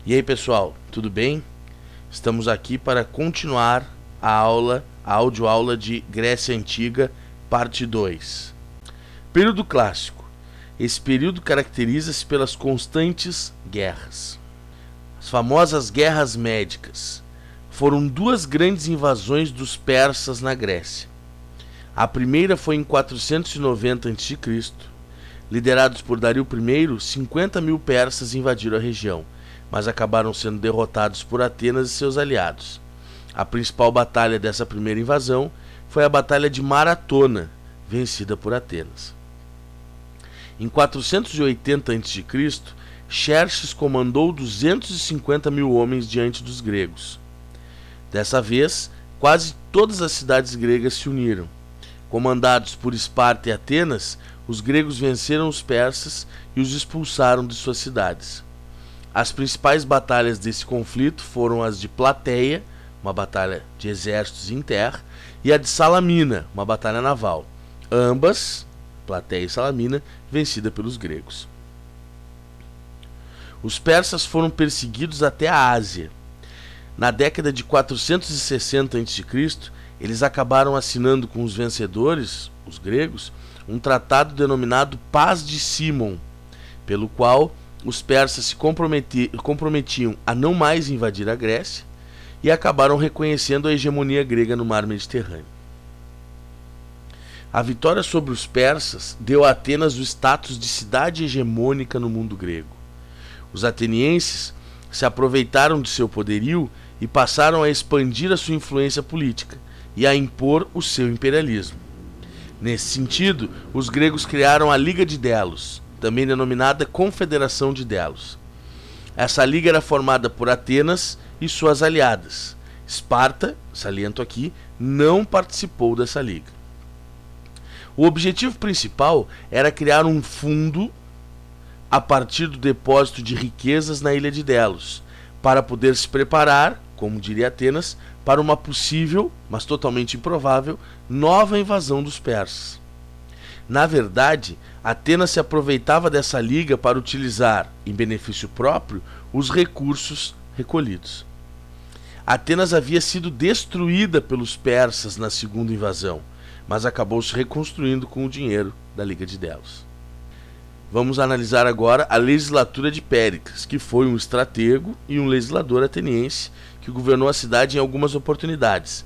E aí pessoal, tudo bem? Estamos aqui para continuar a audioaula de Grécia Antiga, parte 2. Período clássico. Esse período caracteriza-se pelas constantes guerras. As famosas guerras médicas. Foram duas grandes invasões dos persas na Grécia. A primeira foi em 490 a.C. Liderados por Dario I, 50 mil persas invadiram a região, mas acabaram sendo derrotados por Atenas e seus aliados. A principal batalha dessa primeira invasão foi a Batalha de Maratona, vencida por Atenas. Em 480 a.C., Xerxes comandou 250 mil homens diante dos gregos. Dessa vez, quase todas as cidades gregas se uniram. Comandados por Esparta e Atenas, os gregos venceram os persas e os expulsaram de suas cidades. As principais batalhas desse conflito foram as de Plateia, uma batalha de exércitos em terra, e a de Salamina, uma batalha naval. Ambas, Plateia e Salamina, vencidas pelos gregos. Os persas foram perseguidos até a Ásia. Na década de 460 a.C., eles acabaram assinando com os vencedores, os gregos, um tratado denominado Paz de Cimon, pelo qual os persas se comprometiam a não mais invadir a Grécia e acabaram reconhecendo a hegemonia grega no mar Mediterrâneo. A vitória sobre os persas deu a Atenas o status de cidade hegemônica no mundo grego. Os atenienses se aproveitaram de seu poderio e passaram a expandir a sua influência política e a impor o seu imperialismo. Nesse sentido, os gregos criaram a Liga de Delos, também denominada Confederação de Delos. Essa liga era formada por Atenas e suas aliadas. Esparta, saliento aqui, não participou dessa liga. O objetivo principal era criar um fundo a partir do depósito de riquezas na ilha de Delos, para poder se preparar, como diria Atenas, para uma possível, mas totalmente improvável, nova invasão dos persas. Na verdade, Atenas se aproveitava dessa liga para utilizar, em benefício próprio, os recursos recolhidos. Atenas havia sido destruída pelos persas na segunda invasão, mas acabou se reconstruindo com o dinheiro da Liga de Delos. Vamos analisar agora a legislatura de Péricles, que foi um estratego e um legislador ateniense que governou a cidade em algumas oportunidades,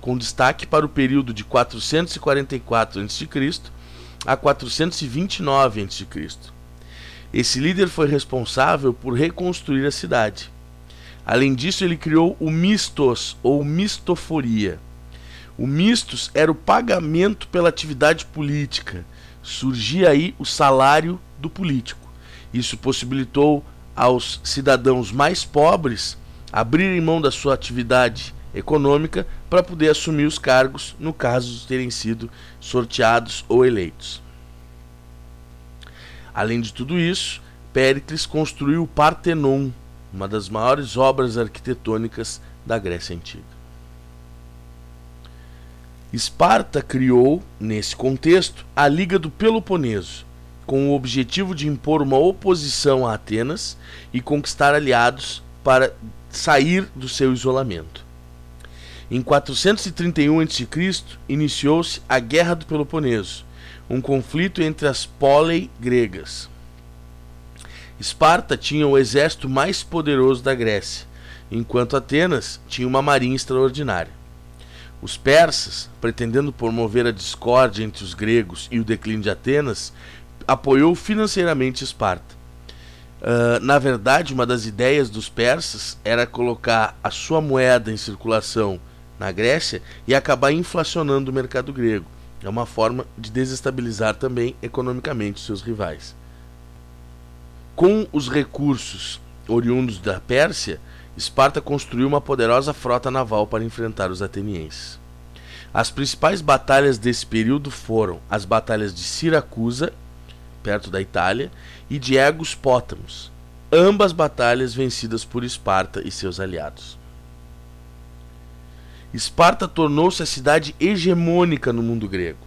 com destaque para o período de 444 a.C. a 429 a.C. Esse líder foi responsável por reconstruir a cidade. Além disso, ele criou o mistos, ou mistoforia. O mistos era o pagamento pela atividade política. Surgia aí o salário do político. Isso possibilitou aos cidadãos mais pobres abrirem mão da sua atividade econômica para poder assumir os cargos, no caso de terem sido sorteados ou eleitos. Além de tudo isso, Péricles construiu o Partenon, uma das maiores obras arquitetônicas da Grécia Antiga. Esparta criou, nesse contexto, a Liga do Peloponeso, com o objetivo de impor uma oposição a Atenas e conquistar aliados para sair do seu isolamento. Em 431 a.C., iniciou-se a Guerra do Peloponeso, um conflito entre as pólei gregas. Esparta tinha o exército mais poderoso da Grécia, enquanto Atenas tinha uma marinha extraordinária. Os persas, pretendendo promover a discórdia entre os gregos e o declínio de Atenas, apoiou financeiramente Esparta. Na verdade, uma das ideias dos persas era colocar a sua moeda em circulação na Grécia e acabar inflacionando o mercado grego. É uma forma de desestabilizar também economicamente seus rivais. Com os recursos oriundos da Pérsia, Esparta construiu uma poderosa frota naval para enfrentar os atenienses. As principais batalhas desse período foram as batalhas de Siracusa, perto da Itália, e de Aigos Pótamos, ambas batalhas vencidas por Esparta e seus aliados. Esparta tornou-se a cidade hegemônica no mundo grego.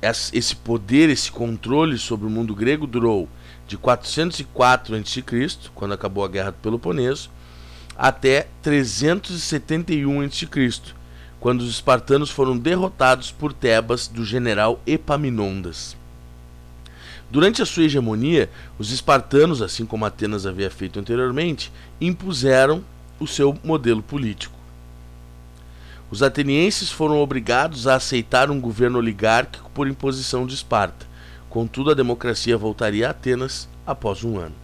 esse poder, esse controle sobre o mundo grego durou de 404 a.C., quando acabou a Guerra do Peloponeso, até 371 a.C., quando os espartanos foram derrotados por Tebas do general Epaminondas. Durante a sua hegemonia, os espartanos, assim como Atenas havia feito anteriormente, impuseram o seu modelo político. Os atenienses foram obrigados a aceitar um governo oligárquico por imposição de Esparta. Contudo, a democracia voltaria a Atenas após um ano.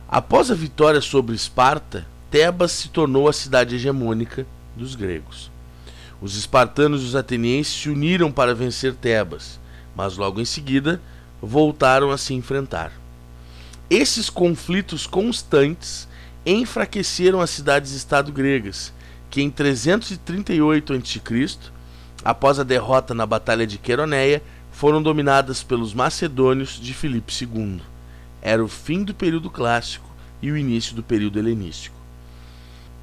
Após a vitória sobre Esparta, Tebas se tornou a cidade hegemônica dos gregos. Os espartanos e os atenienses se uniram para vencer Tebas, mas logo em seguida voltaram a se enfrentar. Esses conflitos constantes enfraqueceram as cidades-estado gregas, que em 338 a.C., após a derrota na Batalha de Queroneia, foram dominadas pelos macedônios de Filipe II. Era o fim do período clássico e o início do período helenístico.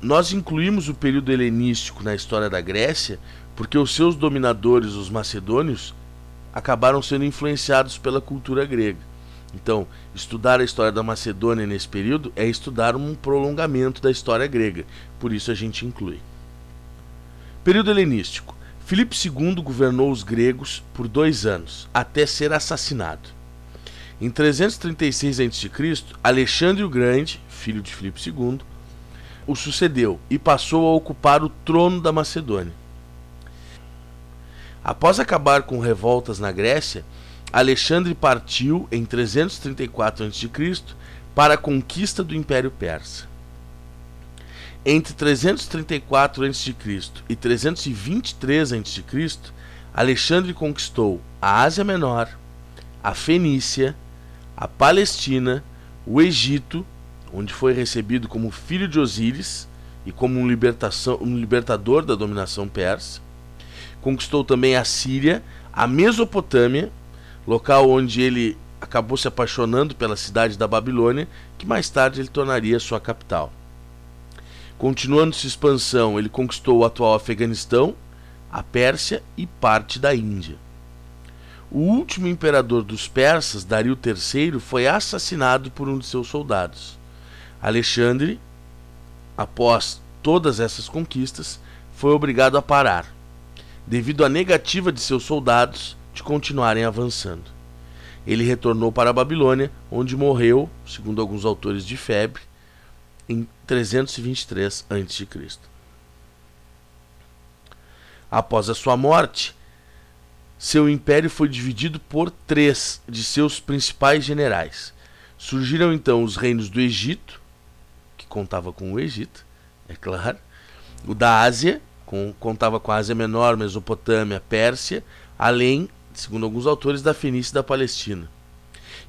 Nós incluímos o período helenístico na história da Grécia porque os seus dominadores, os macedônios, acabaram sendo influenciados pela cultura grega. Então, estudar a história da Macedônia nesse período é estudar um prolongamento da história grega. Por isso a gente inclui. Período helenístico. Filipe II governou os gregos por 2 anos, até ser assassinado. Em 336 a.C., Alexandre o Grande, filho de Filipe II, o sucedeu e passou a ocupar o trono da Macedônia. Após acabar com revoltas na Grécia, Alexandre partiu em 334 a.C. para a conquista do Império Persa. Entre 334 a.C. e 323 a.C., Alexandre conquistou a Ásia Menor, a Fenícia, a Palestina, o Egito, onde foi recebido como filho de Osíris e como um libertador da dominação persa. Conquistou também a Síria, a Mesopotâmia, local onde ele acabou se apaixonando pela cidade da Babilônia, que mais tarde ele tornaria sua capital. Continuando sua expansão, ele conquistou o atual Afeganistão, a Pérsia e parte da Índia. O último imperador dos persas, Dario III, foi assassinado por um de seus soldados. Alexandre, após todas essas conquistas, foi obrigado a parar, devido à negativa de seus soldados de continuarem avançando. Ele retornou para a Babilônia, onde morreu, segundo alguns autores, de febre, em 323 a.C. Após a sua morte, seu império foi dividido por 3 de seus principais generais. Surgiram então os reinos do Egito, que contava com o Egito, é claro, o da Ásia, contava com a Ásia Menor, Mesopotâmia, Pérsia, além, segundo alguns autores, da Fenícia e da Palestina.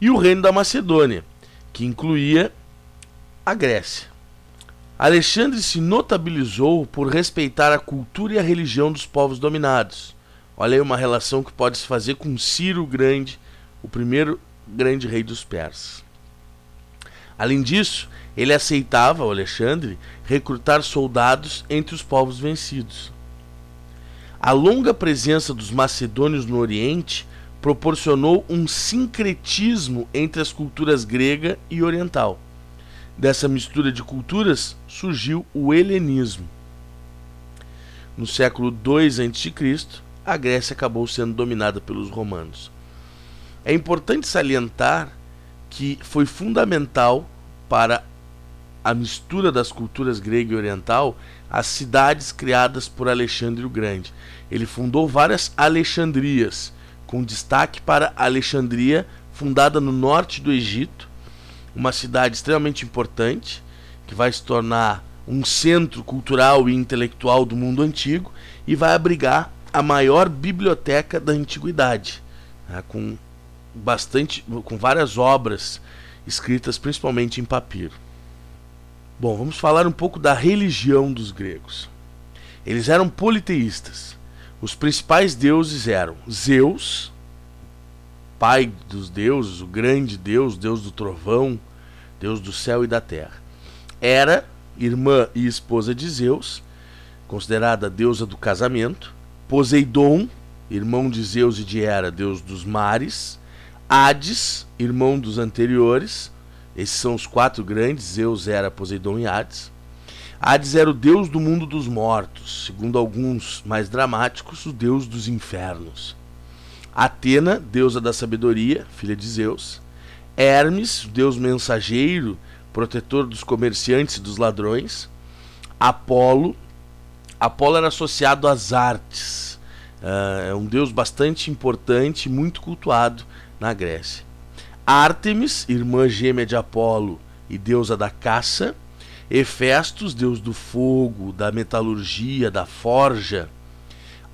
E o reino da Macedônia, que incluía a Grécia. Alexandre se notabilizou por respeitar a cultura e a religião dos povos dominados. Olha aí uma relação que pode se fazer com Ciro o Grande, o primeiro grande rei dos persas. Além disso, ele aceitava, o Alexandre, recrutar soldados entre os povos vencidos. A longa presença dos macedônios no Oriente proporcionou um sincretismo entre as culturas grega e oriental. Dessa mistura de culturas surgiu o helenismo. No século II a.C., a Grécia acabou sendo dominada pelos romanos. É importante salientar que foi fundamental para a mistura das culturas grega e oriental as cidades criadas por Alexandre o Grande. Ele fundou várias Alexandrias, com destaque para Alexandria, fundada no norte do Egito, uma cidade extremamente importante, que vai se tornar um centro cultural e intelectual do mundo antigo e vai abrigar a maior biblioteca da antiguidade, né, com várias obras escritas principalmente em papiro. Bom, vamos falar um pouco da religião dos gregos. Eles eram politeístas. Os principais deuses eram Zeus, pai dos deuses, o grande Deus, Deus do trovão, Deus do céu e da terra. Hera, irmã e esposa de Zeus, considerada a deusa do casamento. Poseidon, irmão de Zeus e de Hera, deus dos mares. Hades, irmão dos anteriores. Esses são os 4 grandes, Zeus, Hera, Poseidon e Hades. Hades era o deus do mundo dos mortos, segundo alguns mais dramáticos, o deus dos infernos. Atena, deusa da sabedoria, filha de Zeus. Hermes, deus mensageiro, protetor dos comerciantes e dos ladrões. Apolo era associado às artes. É um deus bastante importante, muito cultuado na Grécia. Ártemis, irmã gêmea de Apolo e deusa da caça. Hefestos, deus do fogo, da metalurgia, da forja.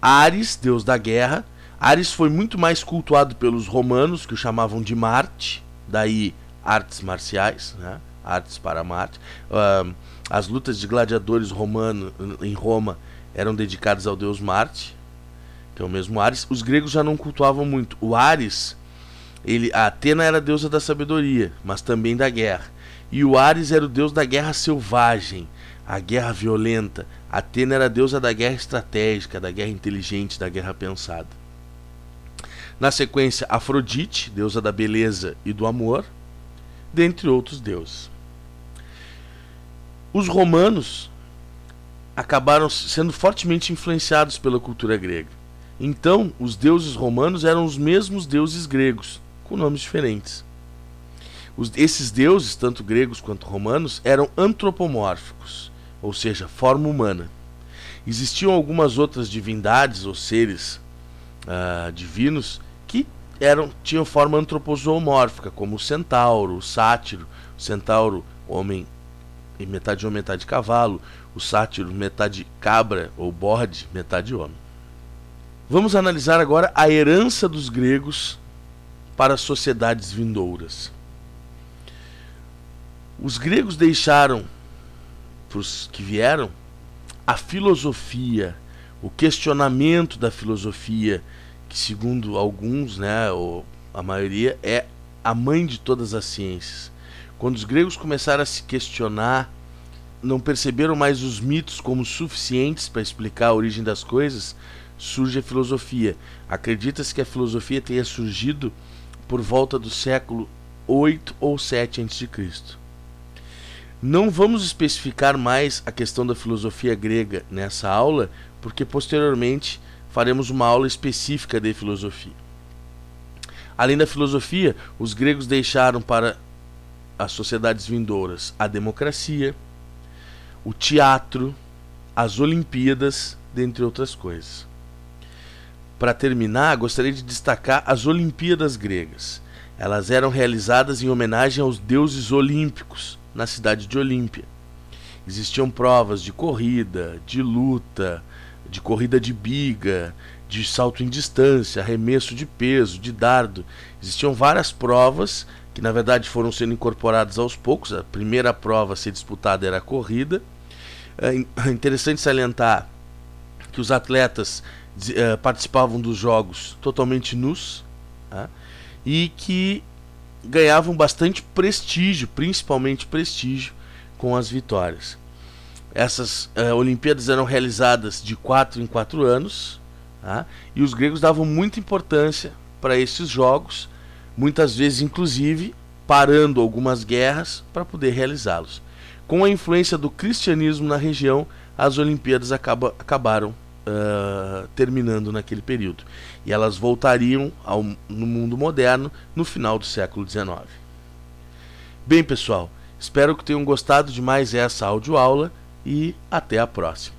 Ares, deus da guerra. Ares foi muito mais cultuado pelos romanos, que o chamavam de Marte, daí artes marciais, né? Artes para Marte. As lutas de gladiadores romanos em Roma eram dedicadas ao deus Marte, que é o mesmo Ares. Os gregos já não cultuavam muito. O Ares, a Atena era a deusa da sabedoria, mas também da guerra. E o Ares era o deus da guerra selvagem, a guerra violenta. A Atena era a deusa da guerra estratégica, da guerra inteligente, da guerra pensada. Na sequência, Afrodite, deusa da beleza e do amor, dentre outros deuses. Os romanos acabaram sendo fortemente influenciados pela cultura grega. Então, os deuses romanos eram os mesmos deuses gregos, com nomes diferentes. Esses deuses, tanto gregos quanto romanos, eram antropomórficos, ou seja, forma humana. Existiam algumas outras divindades ou seres divinos que tinham forma antropozoomórfica, como o centauro, o sátiro. O centauro, homem, metade homem, metade cavalo. O sátiro, metade cabra ou bode, metade homem. Vamos analisar agora a herança dos gregos para as sociedades vindouras. Os gregos deixaram para os que vieram a filosofia, o questionamento da filosofia, que segundo alguns, né, ou a maioria, é a mãe de todas as ciências. Quando os gregos começaram a se questionar, não perceberam mais os mitos como suficientes para explicar a origem das coisas, surge a filosofia. Acredita-se que a filosofia tenha surgido por volta do século 8 ou 7 a.C. Não vamos especificar mais a questão da filosofia grega nessa aula, porque posteriormente faremos uma aula específica de filosofia. Além da filosofia, os gregos deixaram para as sociedades vindouras a democracia, o teatro, as Olimpíadas, dentre outras coisas. Para terminar, gostaria de destacar as Olimpíadas gregas. Elas eram realizadas em homenagem aos deuses olímpicos, na cidade de Olímpia. Existiam provas de corrida, de luta, de corrida de biga, de salto em distância, arremesso de peso, de dardo. Existiam várias provas que na verdade foram sendo incorporadas aos poucos. A primeira prova a ser disputada era a corrida. É interessante salientar que os atletas participavam dos jogos totalmente nus, tá? E que ganhavam bastante prestígio, principalmente prestígio, com as vitórias. Essas Olimpíadas eram realizadas de 4 em 4 anos, tá? E os gregos davam muita importância para esses jogos, muitas vezes inclusive parando algumas guerras para poder realizá-los. Com a influência do cristianismo na região, as Olimpíadas acabaram terminando naquele período, e elas voltariam no mundo moderno no final do século XIX. Bem, pessoal, espero que tenham gostado de mais essa audioaula e até a próxima.